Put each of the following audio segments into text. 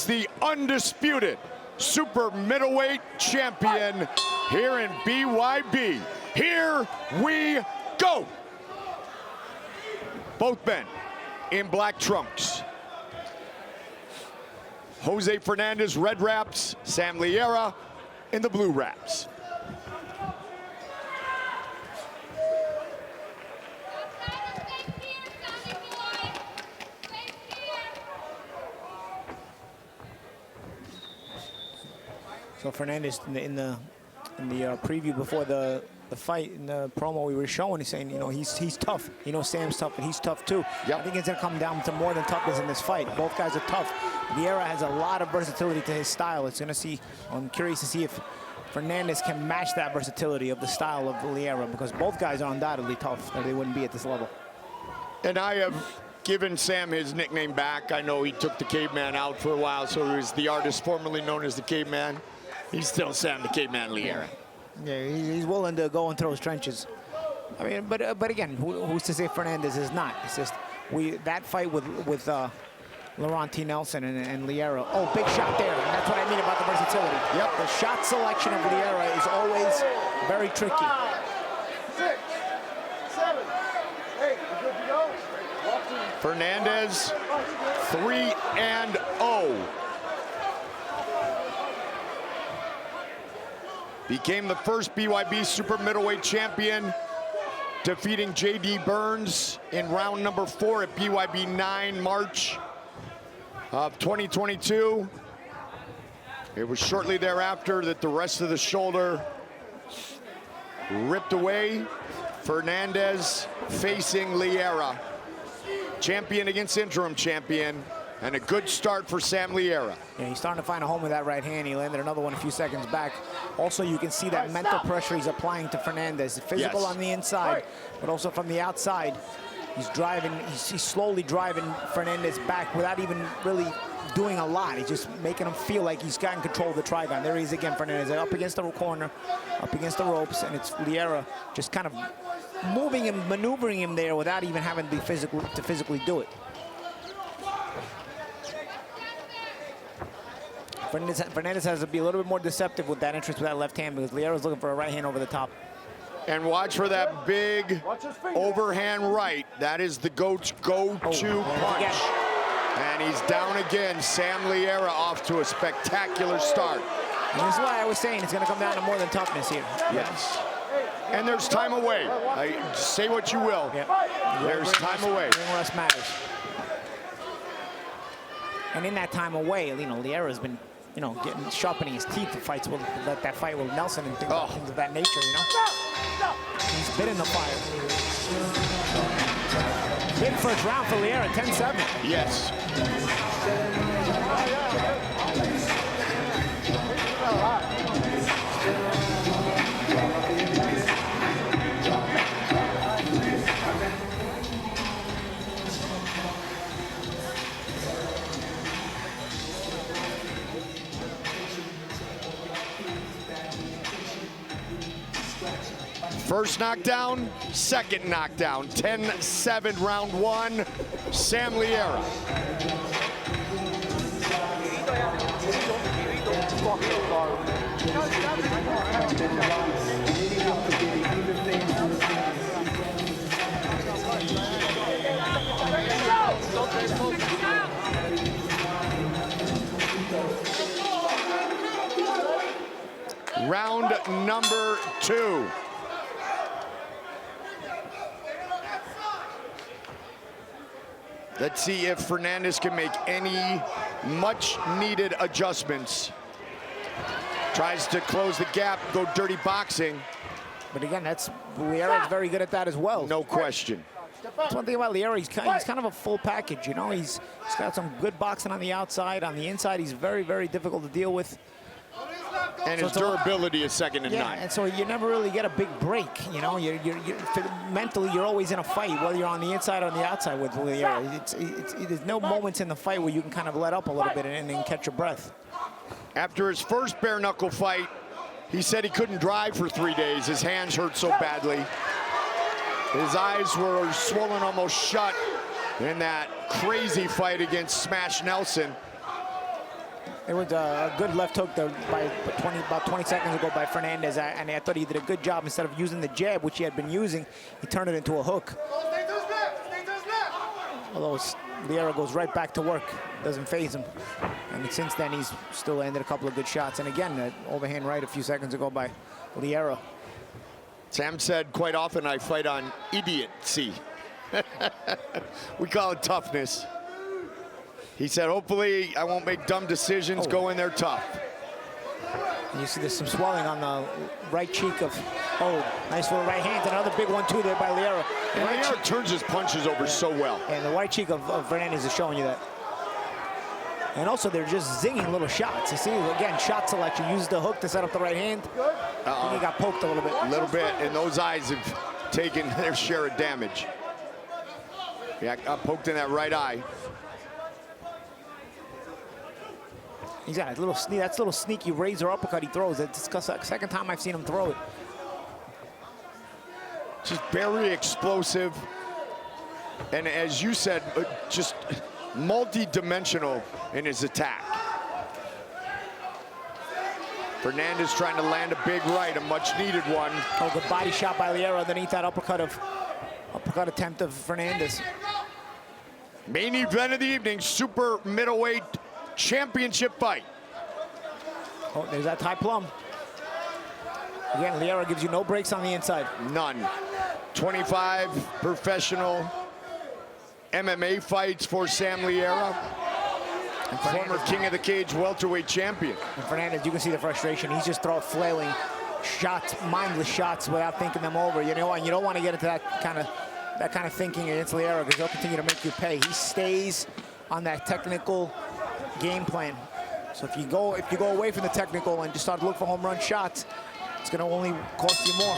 is the undisputed super middleweight champion here in BYB. Here we go. Both men in black trunks. Jose Fernandez, red wraps. Sam Liera in the blue wraps. So Fernandez in the preview before the fight, in the promo we were showing, he's saying, you know, he's tough. You know, Sam's tough, and he's tough too. Yep. I think it's gonna come down to more than toughness in this fight. Both guys are tough. Liera has a lot of versatility to his style. I'm curious to see if Fernandez can match that versatility of the style of Liera, because both guys are undoubtedly tough, or they wouldn't be at this level. And I have given Sam his nickname back. I know he took the Caveman out for a while, so he was the artist formerly known as the Caveman. He's still Sam the Caveman Liera. Yeah, he's willing to go and throw his trenches. I mean, but again, who's to say Fernandez is not? It's just that fight with Laurent T. Nelson and Liera. Oh, big shot there. And that's what I mean about the versatility. Yep. The shot selection of Liera is always very tricky. 5, 6, 7, 8. You good to go? Fernandez 3-0. Became the first BYB Super Middleweight champion, defeating J.D. Burns in round number 4 at BYB 9 March of 2022. It was shortly thereafter that the rest of the shoulder ripped away. Fernandez facing Liera. Champion against interim champion, and a good start for Sam Liera. Yeah, he's starting to find a home with that right hand. He landed another one a few seconds back. Also, you can see that mental pressure he's applying to Fernandez. Physical on the inside, but also from the outside. He's driving, he's slowly driving Fernandez back without even really doing a lot. He's just making him feel like he's got in control of the Trigon. There he is again, Fernandez up against the corner, up against the ropes, and it's Liera just kind of moving him, maneuvering him there without even having to be physically do it. Fernandez has to be a little bit more deceptive with that entrance with that left hand, because Liera's looking for a right hand over the top. And watch for that big overhand right. That is the GOAT's go-to punch. And he's down again. Sam Liera off to a spectacular start. And this is why I was saying it's going to come down to more than toughness here. Yes. And there's time away. Say what you will. Yep. There's time away. Ring rust matters. And in that time away, you know, Liera's been, you know, sharpening his teeth. The fights with that fight with Nelson and things of that nature, you know. He's been in the fire. Big first round for Liera, 10-7. Yes. First knockdown, second knockdown, 10-7 round 1, Sam Liera. Round number 2. Let's see if Fernandez can make any much-needed adjustments. Tries to close the gap, go dirty boxing. But again, Liera's very good at that as well. No question. That's one thing about Liera. He's kind of a full package, you know. He's got some good boxing on the outside. On the inside, he's very, very difficult to deal with. And his durability is second to none. And so you never really get a big break, you know. Mentally, you're always in a fight, whether you're on the inside or on the outside with Liera. There's no moments in the fight where you can kind of let up a little bit and then catch your breath. After his first bare knuckle fight, he said he couldn't drive for 3 days. His hands hurt so badly. His eyes were swollen almost shut in that crazy fight against Smash Nelson. It was a good left hook there about 20 seconds ago by Fernandez, and I thought he did a good job. Instead of using the jab, which he had been using, he turned it into a hook. Stay to his left. Stay to his left. Although Liera goes right back to work, doesn't faze him. And since then, he's still landed a couple of good shots. And again, that overhand right a few seconds ago by Liera. Sam said quite often I fight on idiocy. We call it toughness. He said, hopefully I won't make dumb decisions, go in there tough. And you see there's some swelling on the right cheek of, nice little right hand. Another big one too there by Liera. And Liera turns his punches over so well. And the right cheek of Fernandez is showing you that. And also they're just zinging little shots. You see, again, shot selection. Uses the hook to set up the right hand. And he got poked a little bit. A little bit, and those eyes have taken their share of damage. Yeah, got poked in that right eye. He's got a little that's a little sneaky razor uppercut he throws. It's the second time I've seen him throw it. Just very explosive. And as you said, just multi-dimensional in his attack. Fernandez trying to land a big right, a much-needed one. Oh, good body shot by Liera underneath that uppercut attempt of Fernandez. Main event of the evening, super middleweight championship fight. Oh, there's that Thai plum. Again, Liera gives you no breaks on the inside. None. 25 professional MMA fights for Sam Liera, former King of the Cage welterweight champion. And Fernandez, you can see the frustration. He's just flailing shots, mindless shots without thinking them over. You know, and you don't want to get into that kind of thinking against Liera because he'll continue to make you pay. He stays on that technical game plan. So if you go away from the technical and just start to look for home run shots, it's going to only cost you more.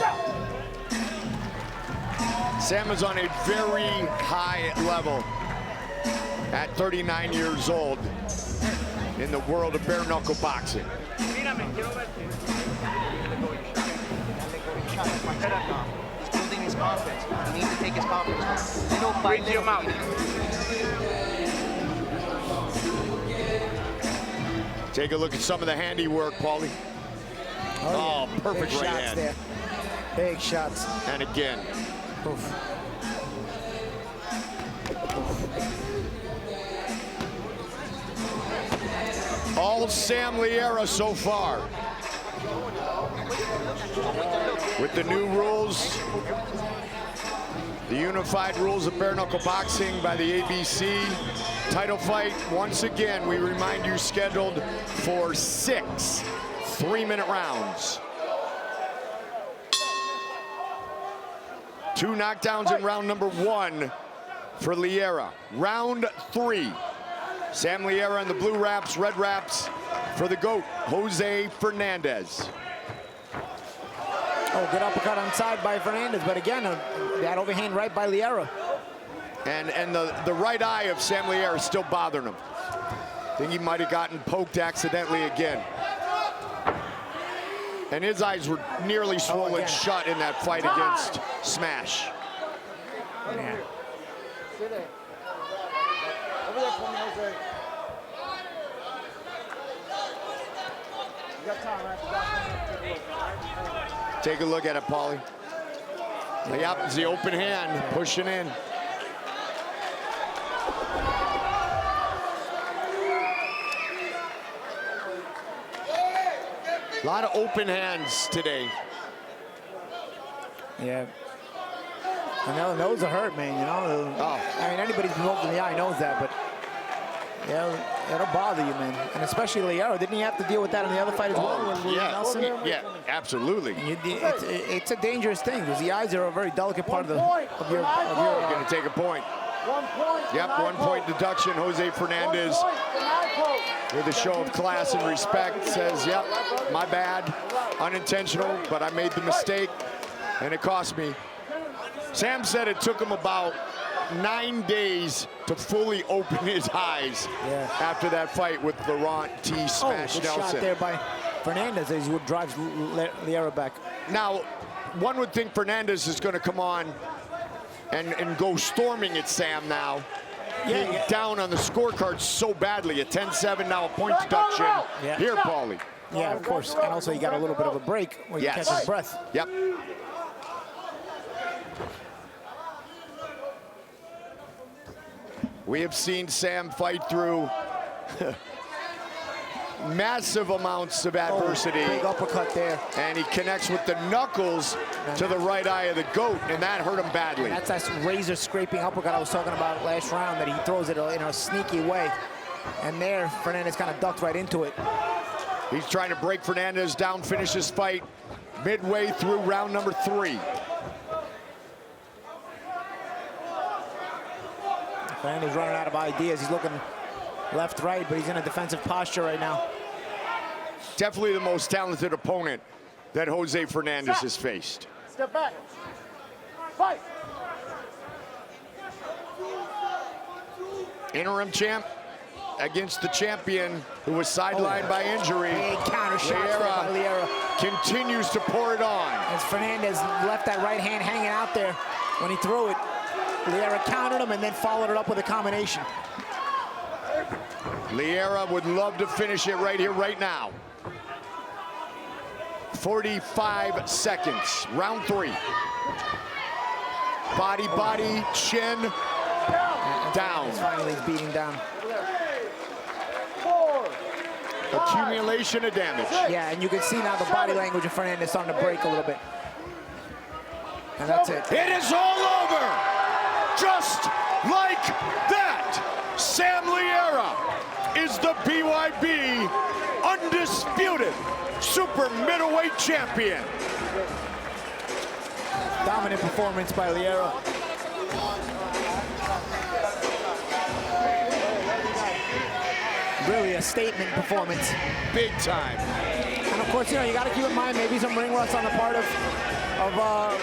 Sam is on a very high level at 39 years old in the world of bare knuckle boxing. He's building his confidence. He needs to take his confidence. You know, by little Take a look at some of the handiwork, Paulie. Oh, perfect Big right shots hand. there. Big shots. And again. Oof. All Sam Liera so far. With the new rules, the unified rules of bare knuckle boxing by the ABC. Title fight, once again, we remind you, scheduled for 6 3-minute rounds. 2 knockdowns in round number 1 for Liera. Round 3. Sam Liera in the blue wraps, red wraps for the GOAT, Jose Fernandez. Oh, good uppercut on side by Fernandez, but again, that overhand right by Liera. And the right eye of Sam Liera is still bothering him. I think he might have gotten poked accidentally again. And his eyes were nearly swollen shut in that fight against Smash. Yeah. Sit there. Over there for me, Jose. You got time, right? Take a look at it, Paulie. Yep, it's the open hand, pushing in. A lot of open hands today. Yeah. And those are hurt, man, you know? I mean, anybody's been poked in the eye knows that, but yeah, it'll bother you, man. And especially Liera, didn't he have to deal with that in the other fight as well? With Nelson? Yeah, absolutely. It's a dangerous thing because the eyes are a very delicate part of your You're going to take a point. 1 point. Yep, 1 point deduction. Jose Fernandez, with a show of class and respect, says, yep, my bad, unintentional, but I made the mistake, and it cost me. Sam said it took him about 9 days to fully open his eyes after that fight with Laurent T. Smash good Nelson. shot there by Fernandez as he drives Liera back. Now, one would think Fernandez is going to come on and go storming at Sam now. being down on the scorecard so badly. A 10-7, now a point deduction. Yeah. Here, Paulie. Yeah, of course. And also, you got a little bit of a break where you catch his breath. Yep. We have seen Sam fight through massive amounts of adversity. Big uppercut there. And he connects with the knuckles to the right eye of the goat, and that hurt him badly. That's that razor scraping uppercut I was talking about last round, that he throws it in a sneaky way. And there, Fernandez kind of ducked right into it. He's trying to break Fernandez down, finish his fight midway through round number 3. Fernandez running out of ideas. He's looking left, right, but he's in a defensive posture right now. Definitely the most talented opponent that Jose Fernandez has faced. Step back. Fight. Interim champ against the champion who was sidelined by injury. Big counter shot by Liera. Continues to pour it on. As Fernandez left that right hand hanging out there when he threw it, Liera countered him and then followed it up with a combination. Liera would love to finish it right here, right now. 45 seconds, round 3. Body, body, chin, down. Finally, he's beating down. 4. Accumulation of damage. Yeah, and you can see now the body language of Fernandez starting to break a little bit. And that's it. It is all over. Just like that, Sam Liera is the BYB undisputed super middleweight champion. Dominant performance by Liera. Really a statement performance. Big time. And of course, you know, you got to keep in mind maybe some ring rust on the part of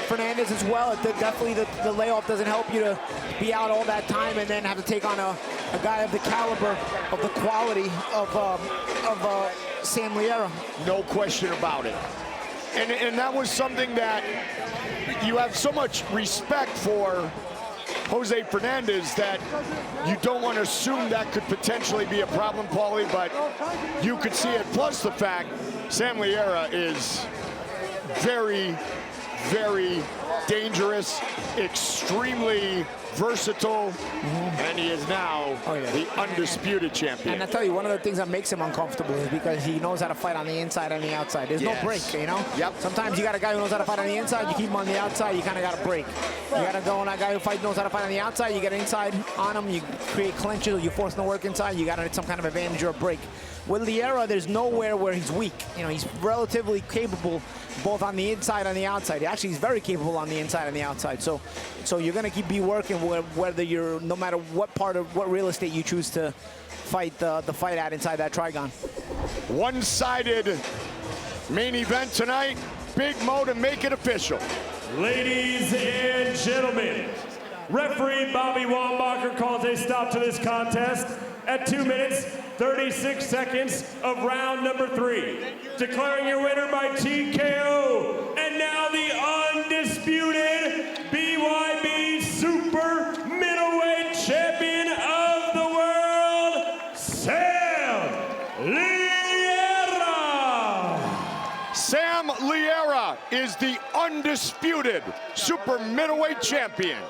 Fernandez as well. Definitely the layoff doesn't help you to be out all that time and then have to take on a guy of the caliber, of the quality of Sam Liera. No question about it. And that was something that you have so much respect for Jose Fernandez that you don't want to assume that could potentially be a problem, Paulie, but you could see it. Plus the fact Sam Liera is very, very dangerous, extremely versatile, and he is now the undisputed champion. And I tell you, one of the things that makes him uncomfortable is because he knows how to fight on the inside and the outside. There's no break, you know? Yep. Sometimes you got a guy who knows how to fight on the inside, you keep him on the outside, you kind of got to break. You got to go on that guy who knows how to fight on the outside, you get inside on him, you create clinches, you force him to work inside, you got to some kind of advantage or a break. With Liera, there's nowhere where he's weak. You know, he's relatively capable both on the inside and the outside. Actually, he's very capable on the inside and the outside. So you're going to be working whether you're, no matter what part of what real estate you choose to fight the fight at inside that Trigon. One-sided main event tonight. Big Mo to make it official. Ladies and gentlemen, referee Bobby Wambacher calls a stop to this contest at 2 minutes, 36 seconds of round number 3. Declaring your winner by TKO, and now the undisputed BYB Super Middleweight Champion of the world, Sam Liera! Sam Liera is the undisputed Super Middleweight Champion.